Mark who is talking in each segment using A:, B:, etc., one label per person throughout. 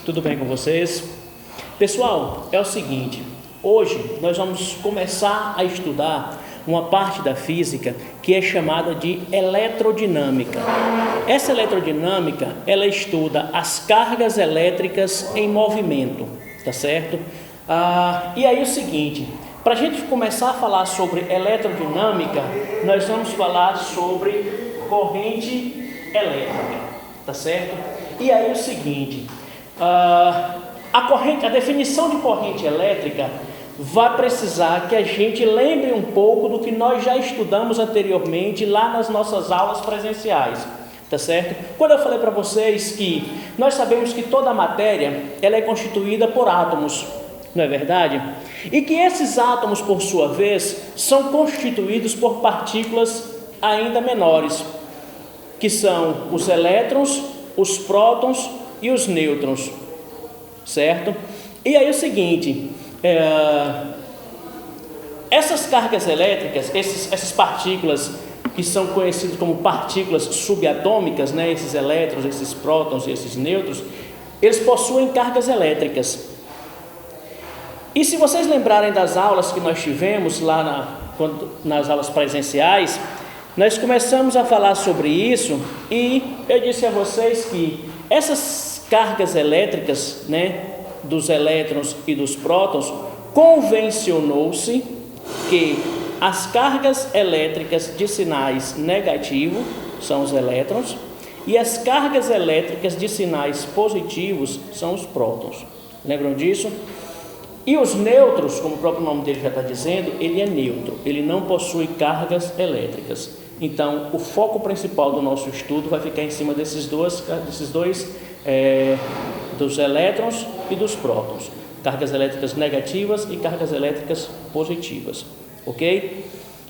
A: Tudo bem com vocês? Pessoal, é o seguinte, hoje nós vamos começar a estudar uma parte da física que é chamada de eletrodinâmica. Essa eletrodinâmica, ela estuda as cargas elétricas em movimento, tá certo? E aí o seguinte, para a gente começar a falar sobre eletrodinâmica, nós vamos falar sobre corrente elétrica, tá certo? E aí o seguinte, a definição de corrente elétrica vai precisar que a gente lembre um pouco do que nós já estudamos anteriormente lá nas nossas aulas presenciais, tá certo? Quando eu falei para vocês que nós sabemos que toda a matéria ela é constituída por átomos, não é verdade? E que esses átomos, por sua vez, são constituídos por partículas ainda menores, que são os elétrons, os prótons e os nêutrons, certo? E aí o seguinte, essas cargas elétricas, essas partículas que são conhecidas como partículas subatômicas, né? Esses elétrons, esses prótons e esses nêutrons, eles possuem cargas elétricas. E se vocês lembrarem das aulas que nós tivemos lá nas aulas presenciais, nós começamos a falar sobre isso e eu disse a vocês que essas cargas elétricas, né, dos elétrons e dos prótons, convencionou-se que as cargas elétricas de sinais negativos são os elétrons e as cargas elétricas de sinais positivos são os prótons. Lembram disso? E os nêutrons, como o próprio nome dele já está dizendo, ele é neutro, ele não possui cargas elétricas. Então, o foco principal do nosso estudo vai ficar em cima desses dois, dos elétrons e dos prótons. Cargas elétricas negativas e cargas elétricas positivas, ok?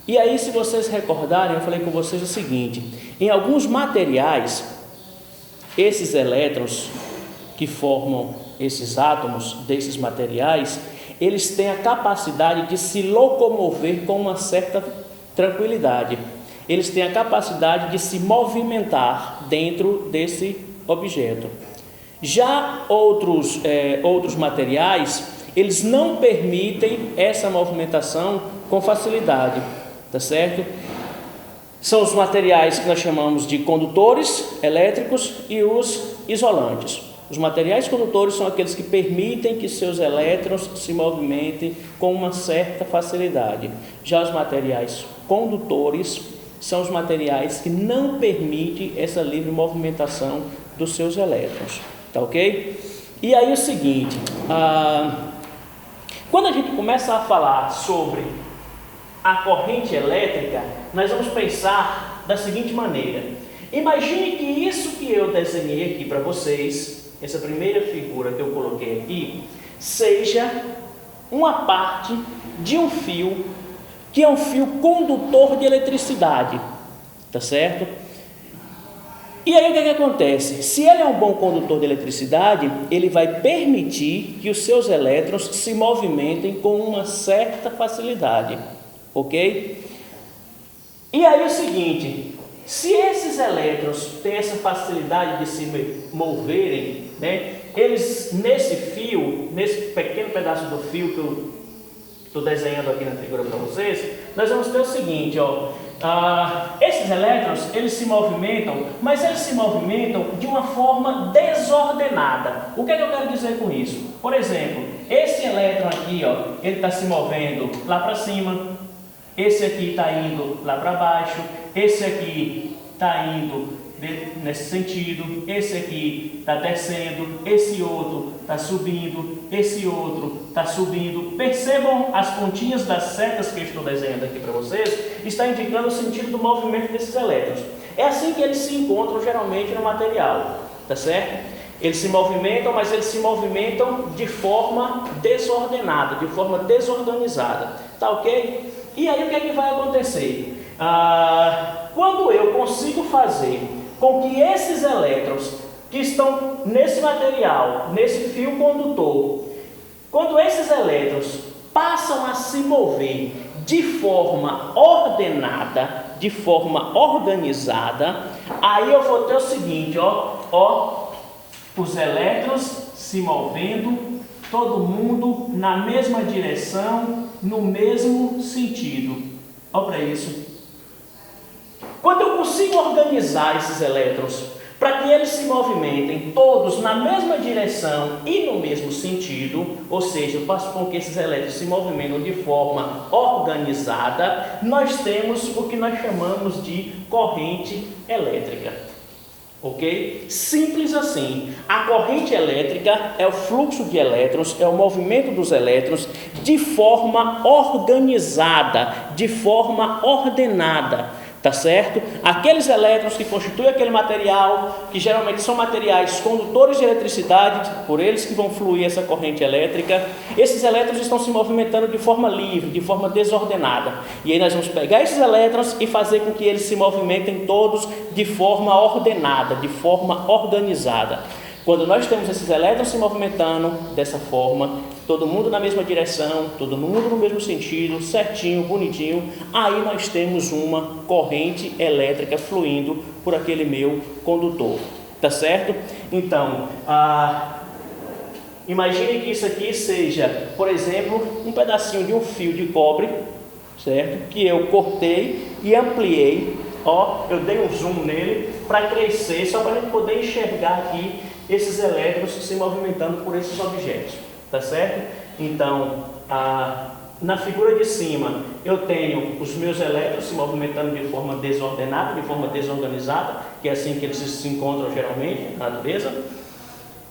A: E aí, se vocês recordarem, eu falei com vocês o seguinte, em alguns materiais, esses elétrons que formam esses átomos desses materiais, eles têm a capacidade de se locomover com uma certa tranquilidade. Eles têm a capacidade de se movimentar dentro desse objeto. Já outros materiais, eles não permitem essa movimentação com facilidade, tá certo? São os materiais que nós chamamos de condutores elétricos e os isolantes. Os materiais condutores são aqueles que permitem que seus elétrons se movimentem com uma certa facilidade. Já os materiais condutores são os materiais que não permitem essa livre movimentação dos seus elétrons, tá ok? E aí o seguinte, quando a gente começa a falar sobre a corrente elétrica, nós vamos pensar da seguinte maneira. Imagine que isso que eu desenhei aqui para vocês, essa primeira figura que eu coloquei aqui, seja uma parte de um fio que é um fio condutor de eletricidade, tá certo? E aí o que acontece? Se ele é um bom condutor de eletricidade, ele vai permitir que os seus elétrons se movimentem com uma certa facilidade, ok? E aí o seguinte, se esses elétrons têm essa facilidade de se moverem, né, eles nesse fio, nesse pequeno pedaço do fio que eu estou desenhando aqui na figura para vocês, nós vamos ter o seguinte, esses elétrons, eles se movimentam, mas eles se movimentam de uma forma desordenada. O que é que eu quero dizer com isso? Por exemplo, esse elétron aqui, ele está se movendo lá para cima, esse aqui está indo lá para baixo, esse aqui está indo nesse sentido, esse aqui está descendo, esse outro está subindo, esse outro está subindo. Percebam as pontinhas das setas que eu estou desenhando aqui para vocês, está indicando o sentido do movimento desses elétrons. É assim que eles se encontram geralmente no material, tá certo? Eles se movimentam, mas eles se movimentam de forma desordenada, de forma desorganizada, tá ok? E aí o que é que vai acontecer? Quando eu consigo fazer com que esses elétrons que estão nesse material, nesse fio condutor, quando esses elétrons passam a se mover de forma ordenada, de forma organizada, aí eu vou ter o seguinte, os elétrons se movendo, todo mundo na mesma direção, no mesmo sentido. Olha para isso. Quando eu consigo organizar esses elétrons para que eles se movimentem todos na mesma direção e no mesmo sentido, ou seja, eu faço com que esses elétrons se movimentem de forma organizada, nós temos o que nós chamamos de corrente elétrica. Ok? Simples assim. A corrente elétrica é o fluxo de elétrons, é o movimento dos elétrons de forma organizada, de forma ordenada. Tá certo? Aqueles elétrons que constituem aquele material, que geralmente são materiais condutores de eletricidade, por eles que vão fluir essa corrente elétrica, esses elétrons estão se movimentando de forma livre, de forma desordenada. E aí nós vamos pegar esses elétrons e fazer com que eles se movimentem todos de forma ordenada, de forma organizada. Quando nós temos esses elétrons se movimentando dessa forma, todo mundo na mesma direção, todo mundo no mesmo sentido, certinho, bonitinho, aí nós temos uma corrente elétrica fluindo por aquele meu condutor, tá certo? Então, imagine que isso aqui seja, por exemplo, um pedacinho de um fio de cobre, certo? Que eu cortei e ampliei, ó, eu dei um zoom nele para crescer, só para a gente poder enxergar aqui esses elétrons se movimentando por esses objetos, tá certo? Então, na figura de cima, eu tenho os meus elétrons se movimentando de forma desordenada, de forma desorganizada, que é assim que eles se encontram geralmente na natureza.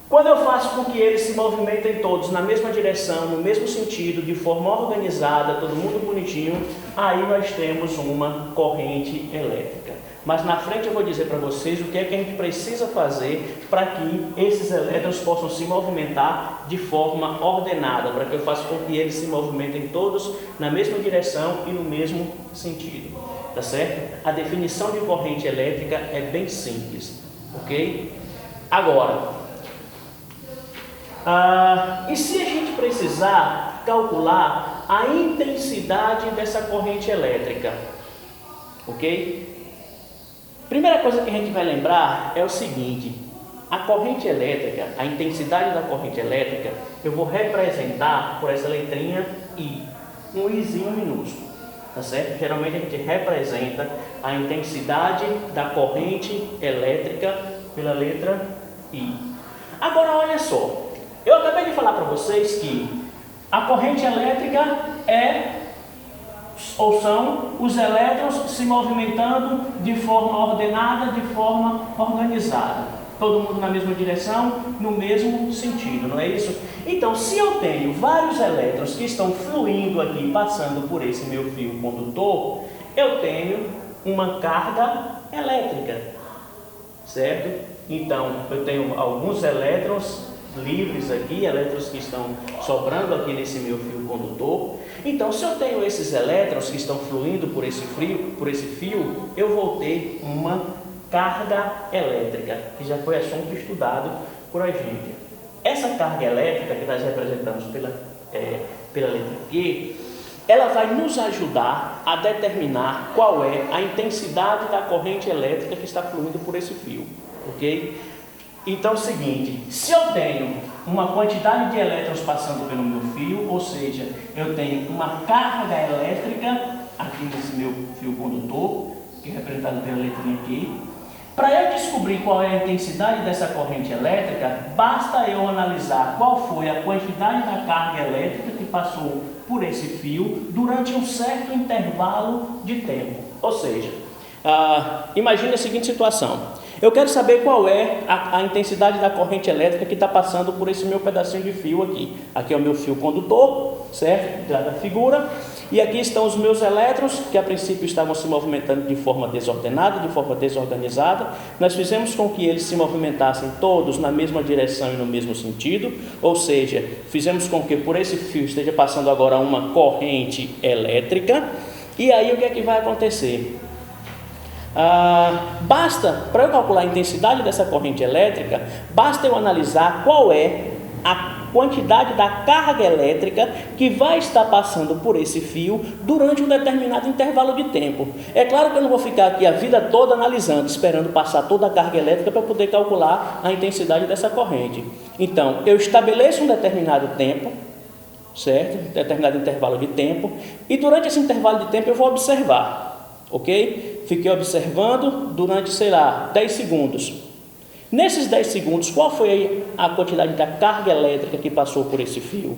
A: Quando eu faço com que eles se movimentem todos na mesma direção, no mesmo sentido, de forma organizada, todo mundo bonitinho, aí nós temos uma corrente elétrica. Mas na frente eu vou dizer para vocês o que é que a gente precisa fazer para que esses elétrons possam se movimentar de forma ordenada, para que eu faça com que eles se movimentem todos na mesma direção e no mesmo sentido, tá certo? A definição de corrente elétrica é bem simples, ok? Agora, e se a gente precisar calcular a intensidade dessa corrente elétrica, ok? Primeira coisa que a gente vai lembrar é o seguinte: a corrente elétrica, a intensidade da corrente elétrica, eu vou representar por essa letrinha I, um Izinho minúsculo, tá certo? Geralmente a gente representa a intensidade da corrente elétrica pela letra I. Agora olha só, eu acabei de falar para vocês que a corrente elétrica são os elétrons se movimentando de forma ordenada, de forma organizada. Todo mundo na mesma direção, no mesmo sentido, não é isso? Então, se eu tenho vários elétrons que estão fluindo aqui, passando por esse meu fio condutor, eu tenho uma carga elétrica, certo? Então, eu tenho alguns elétrons livres aqui, elétrons que estão sobrando aqui nesse meu fio condutor. Então, se eu tenho esses elétrons que estão fluindo por esse fio, eu vou ter uma carga elétrica, que já foi assunto estudado por a gente. Essa carga elétrica que nós representamos pela letra Q, ela vai nos ajudar a determinar qual é a intensidade da corrente elétrica que está fluindo por esse fio, ok? Então é o seguinte, se eu tenho uma quantidade de elétrons passando pelo meu fio, ou seja, eu tenho uma carga elétrica aqui nesse meu fio condutor, que é representado pela letrinha Q, para eu descobrir qual é a intensidade dessa corrente elétrica, basta eu analisar qual foi a quantidade da carga elétrica que passou por esse fio durante um certo intervalo de tempo. Ou seja, imagine a seguinte situação. Eu quero saber qual é a intensidade da corrente elétrica que está passando por esse meu pedacinho de fio aqui. Aqui é o meu fio condutor, certo? Da figura. E aqui estão os meus elétrons, que a princípio estavam se movimentando de forma desordenada, de forma desorganizada. Nós fizemos com que eles se movimentassem todos na mesma direção e no mesmo sentido. Ou seja, fizemos com que por esse fio esteja passando agora uma corrente elétrica. E aí o que é que vai acontecer? Basta, para eu calcular a intensidade dessa corrente elétrica, basta eu analisar qual é a quantidade da carga elétrica que vai estar passando por esse fio durante um determinado intervalo de tempo. É claro que eu não vou ficar aqui a vida toda analisando, esperando passar toda a carga elétrica para poder calcular a intensidade dessa corrente. Então, eu estabeleço um determinado tempo, certo? Determinado intervalo de tempo, e durante esse intervalo de tempo eu vou observar, ok? Fiquei observando durante, 10 segundos. Nesses 10 segundos, qual foi a quantidade da carga elétrica que passou por esse fio?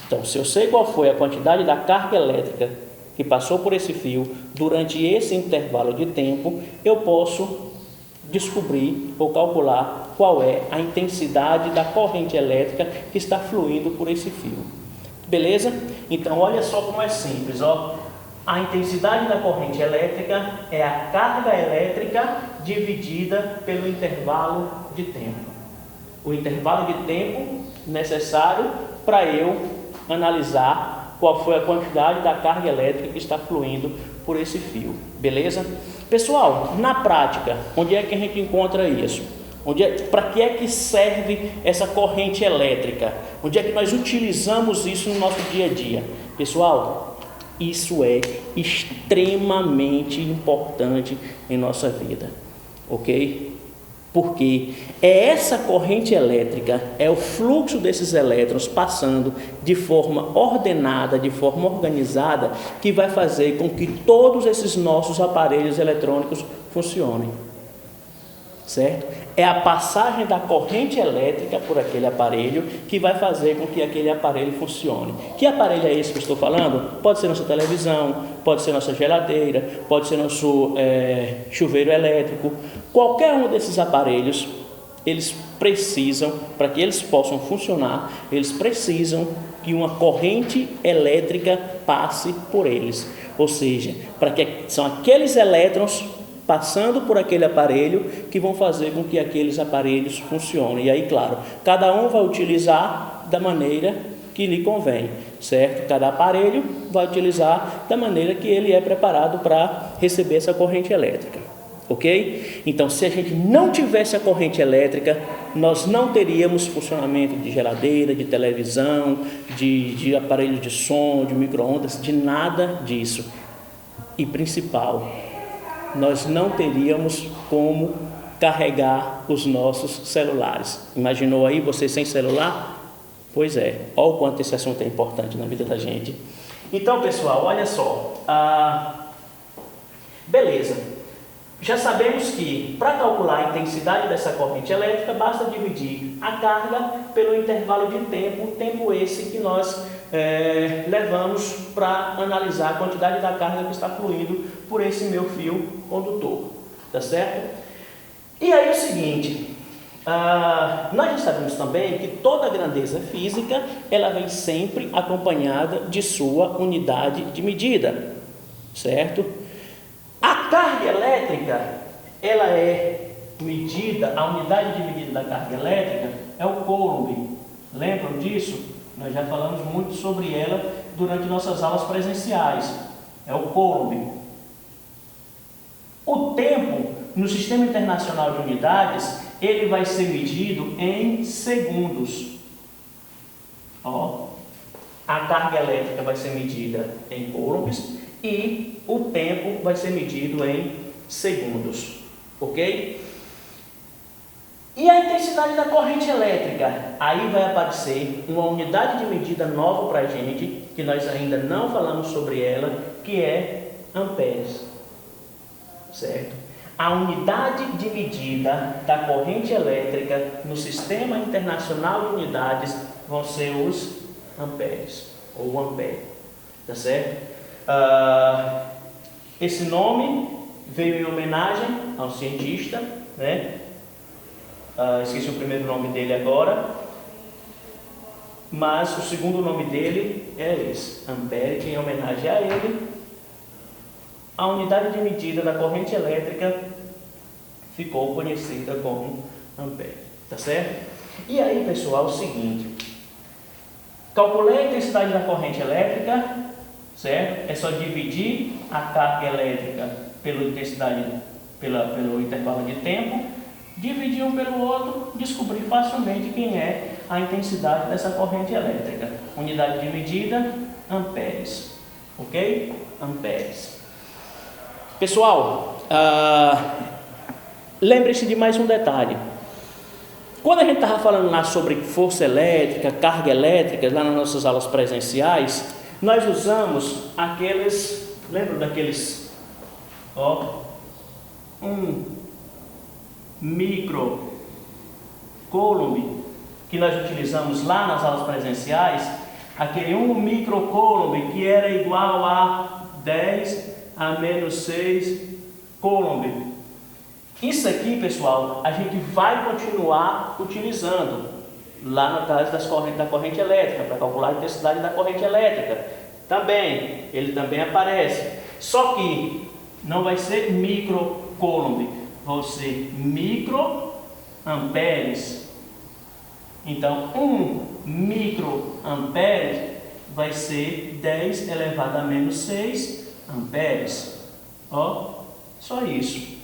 A: Então, se eu sei qual foi a quantidade da carga elétrica que passou por esse fio durante esse intervalo de tempo, eu posso descobrir ou calcular qual é a intensidade da corrente elétrica que está fluindo por esse fio. Beleza? Então, olha só como é simples, ó. A intensidade da corrente elétrica é a carga elétrica dividida pelo intervalo de tempo. O intervalo de tempo necessário para eu analisar qual foi a quantidade da carga elétrica que está fluindo por esse fio. Beleza? Pessoal, na prática, onde é que a gente encontra isso? Para que é que serve essa corrente elétrica? Onde é que nós utilizamos isso no nosso dia a dia? Pessoal, isso é extremamente importante em nossa vida, ok? Porque é essa corrente elétrica, é o fluxo desses elétrons passando de forma ordenada, de forma organizada, que vai fazer com que todos esses nossos aparelhos eletrônicos funcionem, certo? É a passagem da corrente elétrica por aquele aparelho que vai fazer com que aquele aparelho funcione. Que aparelho é esse que eu estou falando? Pode ser nossa televisão, pode ser nossa geladeira, pode ser nosso chuveiro elétrico. Qualquer um desses aparelhos, eles precisam, para que eles possam funcionar, eles precisam que uma corrente elétrica passe por eles. Ou seja, são aqueles elétrons passando por aquele aparelho que vão fazer com que aqueles aparelhos funcionem. E aí, claro, cada um vai utilizar da maneira que lhe convém, certo? Cada aparelho vai utilizar da maneira que ele é preparado para receber essa corrente elétrica, ok? Então, se a gente não tivesse a corrente elétrica, nós não teríamos funcionamento de geladeira, de televisão, de aparelho de som, de micro-ondas, de nada disso. E principal, nós não teríamos como carregar os nossos celulares. Imaginou aí você sem celular? Pois é, olha o quanto esse assunto é importante na vida da gente. Então, pessoal, olha só. Beleza. Já sabemos que para calcular a intensidade dessa corrente elétrica, basta dividir a carga pelo intervalo de tempo, tempo esse que nós levamos para analisar a quantidade da carga que está fluindo por esse meu fio condutor, tá certo? E aí é o seguinte, nós já sabemos também que toda grandeza física, ela vem sempre acompanhada de sua unidade de medida, certo? A carga elétrica, ela é medida, a unidade de medida da carga elétrica é o coulomb. Lembram disso? Nós já falamos muito sobre ela durante nossas aulas presenciais. É o coulomb. O tempo, no Sistema Internacional de Unidades, ele vai ser medido em segundos. Ó, a carga elétrica vai ser medida em coulombs e o tempo vai ser medido em segundos, ok? E a intensidade da corrente elétrica? Aí vai aparecer uma unidade de medida nova para a gente, que nós ainda não falamos sobre ela, que é amperes, certo? A unidade de medida da corrente elétrica no Sistema Internacional de Unidades vão ser os amperes, ou ampere, tá certo? Esse nome veio em homenagem ao cientista, né? Esqueci o primeiro nome dele agora, mas o segundo nome dele é esse, ampere, em homenagem a ele. A unidade de medida da corrente elétrica ficou conhecida como ampere, tá certo? E aí, pessoal, é o seguinte, calculei a intensidade da corrente elétrica, certo? É só dividir a carga elétrica pelo intervalo de tempo. dividir um pelo outro, descobrir facilmente quem é a intensidade dessa corrente elétrica. Unidade de medida, amperes. Ok? Amperes. Pessoal, lembre-se de mais um detalhe. Quando a gente estava falando lá sobre força elétrica, carga elétrica, lá nas nossas aulas presenciais, nós usamos aqueles, lembra daqueles, microcoulomb que nós utilizamos lá nas aulas presenciais, aquele 1 microcoulomb que era igual a 10 a menos 6 coulomb. Isso aqui, pessoal, a gente vai continuar utilizando lá na base da corrente elétrica, para calcular a intensidade da corrente elétrica. Também, ele também aparece. Só que não vai ser microcoulomb, vai ser microamperes. Então, 1 microampere vai ser 10 elevado a menos 6 amperes. Só isso.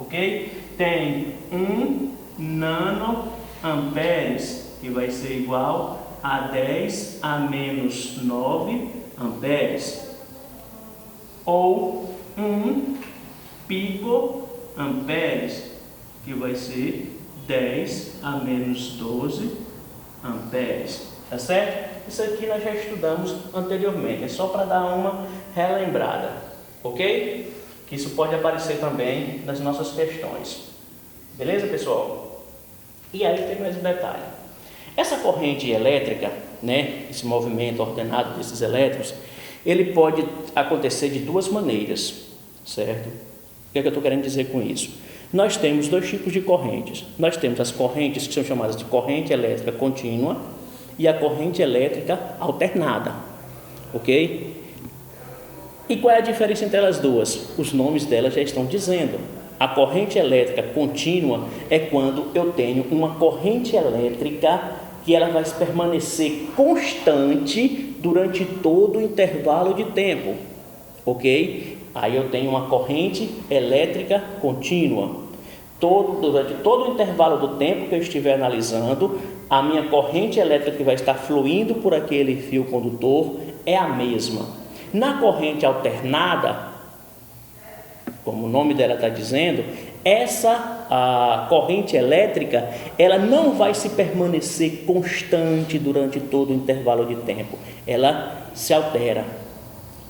A: Ok? Tem 1 nanoamperes, que vai ser igual a 10 a menos 9 amperes. Ou 1 picoamperes, que vai ser 10 a menos 12 amperes. Tá certo? Isso aqui nós já estudamos anteriormente, é só para dar uma relembrada. Ok? Que isso pode aparecer também nas nossas questões. Beleza, pessoal? E aí tem mais um detalhe. Essa corrente elétrica, né, esse movimento ordenado desses elétrons, ele pode acontecer de duas maneiras, certo? O que é que eu estou querendo dizer com isso? Nós temos dois tipos de correntes. Nós temos as correntes que são chamadas de corrente elétrica contínua e a corrente elétrica alternada, ok? E qual é a diferença entre elas duas? Os nomes delas já estão dizendo. A corrente elétrica contínua é quando eu tenho uma corrente elétrica que ela vai permanecer constante durante todo o intervalo de tempo, ok? Aí eu tenho uma corrente elétrica contínua. Durante todo o intervalo do tempo que eu estiver analisando, a minha corrente elétrica que vai estar fluindo por aquele fio condutor é a mesma. Na corrente alternada, como o nome dela está dizendo, a corrente elétrica, ela não vai se permanecer constante durante todo o intervalo de tempo. Ela se altera,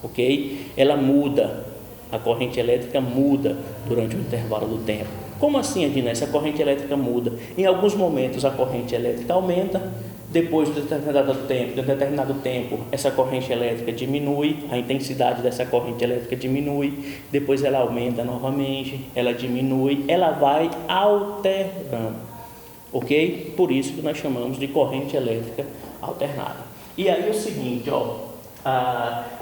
A: ok? Ela muda, a corrente elétrica muda durante o intervalo do tempo. Como assim, Adina? Essa corrente elétrica muda. Em alguns momentos a corrente elétrica aumenta, depois de determinado tempo, essa corrente elétrica diminui, a intensidade dessa corrente elétrica diminui, depois ela aumenta novamente, ela diminui, ela vai alterando, ok? Por isso que nós chamamos de corrente elétrica alternada. E aí é o seguinte,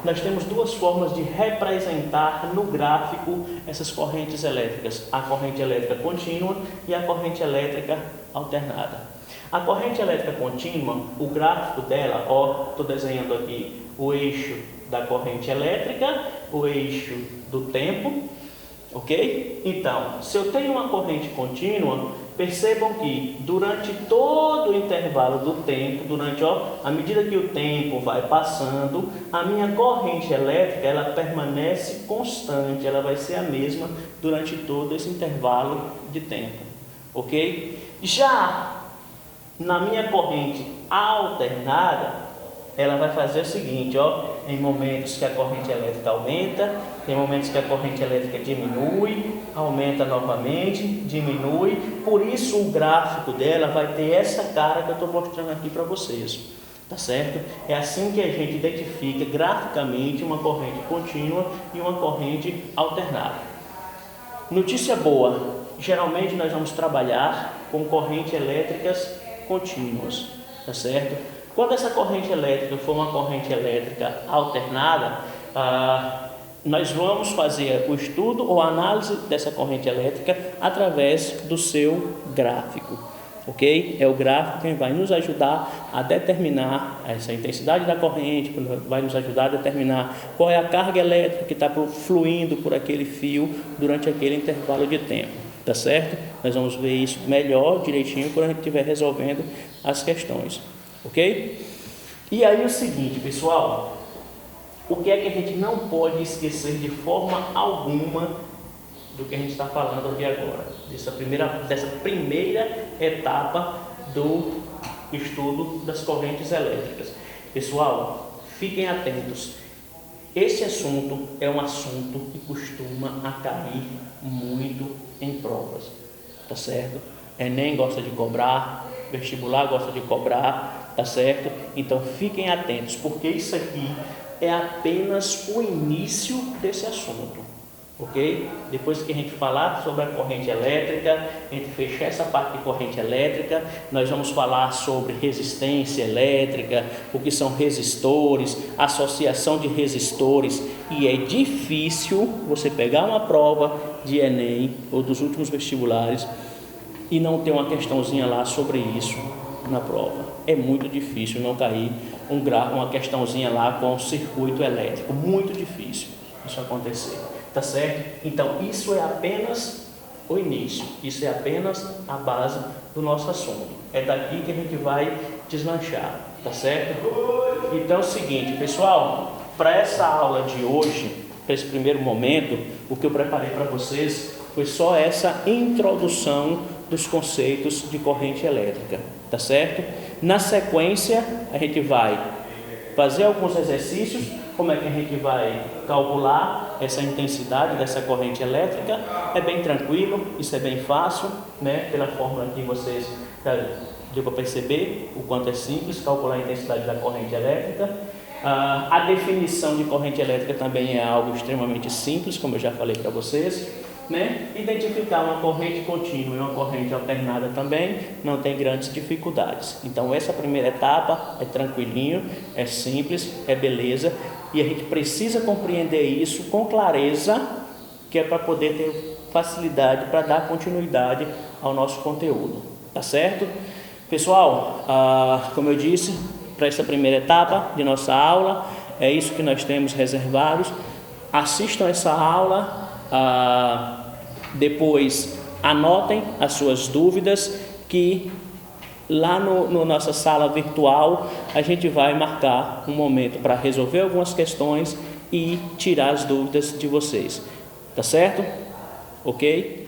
A: nós temos duas formas de representar no gráfico essas correntes elétricas, a corrente elétrica contínua e a corrente elétrica alternada. A corrente elétrica contínua, o gráfico dela, estou desenhando aqui o eixo da corrente elétrica, o eixo do tempo, ok? Então, se eu tenho uma corrente contínua, percebam que durante todo o intervalo do tempo, à medida que o tempo vai passando, a minha corrente elétrica, ela permanece constante, ela vai ser a mesma durante todo esse intervalo de tempo, ok? Já na minha corrente alternada, ela vai fazer o seguinte, em momentos que a corrente elétrica aumenta, tem momentos que a corrente elétrica diminui, aumenta novamente, diminui. Por isso o gráfico dela vai ter essa cara que eu estou mostrando aqui para vocês, tá certo? É assim que a gente identifica graficamente uma corrente contínua e uma corrente alternada. Notícia boa, geralmente nós vamos trabalhar com correntes elétricas contínuas, tá certo? Quando essa corrente elétrica for uma corrente elétrica alternada, nós vamos fazer o estudo ou a análise dessa corrente elétrica através do seu gráfico, ok? É o gráfico que vai nos ajudar a determinar essa intensidade da corrente, vai nos ajudar a determinar qual é a carga elétrica que está fluindo por aquele fio durante aquele intervalo de tempo. tá certo? Nós vamos ver isso melhor, direitinho, quando a gente estiver resolvendo as questões, ok? E aí o seguinte, pessoal, o que é que a gente não pode esquecer de forma alguma do que a gente está falando aqui agora, dessa primeira etapa do estudo das correntes elétricas. Pessoal, fiquem atentos. Esse assunto é um assunto que costuma cair muito em provas, tá certo? Enem gosta de cobrar, vestibular gosta de cobrar, tá certo? Então fiquem atentos, porque isso aqui é apenas o início desse assunto. Ok? Depois que a gente falar sobre a corrente elétrica, a gente fechar essa parte de corrente elétrica, nós vamos falar sobre resistência elétrica, o que são resistores, associação de resistores, e é difícil você pegar uma prova de Enem ou dos últimos vestibulares e não ter uma questãozinha lá sobre isso na prova. É muito difícil não cair uma questãozinha lá com circuito elétrico, muito difícil isso acontecer. Tá certo? Então, isso é apenas o início, isso é apenas a base do nosso assunto. É daqui que a gente vai deslanchar, tá certo? Então é o seguinte, pessoal, para essa aula de hoje, para esse primeiro momento, o que eu preparei para vocês foi só essa introdução dos conceitos de corrente elétrica, tá certo? Na sequência, a gente vai fazer alguns exercícios. Como é que a gente vai calcular essa intensidade dessa corrente elétrica? É bem tranquilo, isso é bem fácil, né? Pela fórmula que vocês deu para perceber o quanto é simples calcular a intensidade da corrente elétrica. A definição de corrente elétrica também é algo extremamente simples, como eu já falei para vocês, né? Identificar uma corrente contínua e uma corrente alternada também não tem grandes dificuldades. Então essa primeira etapa é tranquilinho, é simples, é beleza, e a gente precisa compreender isso com clareza, que é para poder ter facilidade para dar continuidade ao nosso conteúdo, tá certo? Pessoal, como eu disse, para essa primeira etapa de nossa aula, é isso que nós temos reservados. Assistam essa aula, depois anotem as suas dúvidas, que lá no nossa sala virtual a gente vai marcar um momento para resolver algumas questões e tirar as dúvidas de vocês, tá certo? Ok?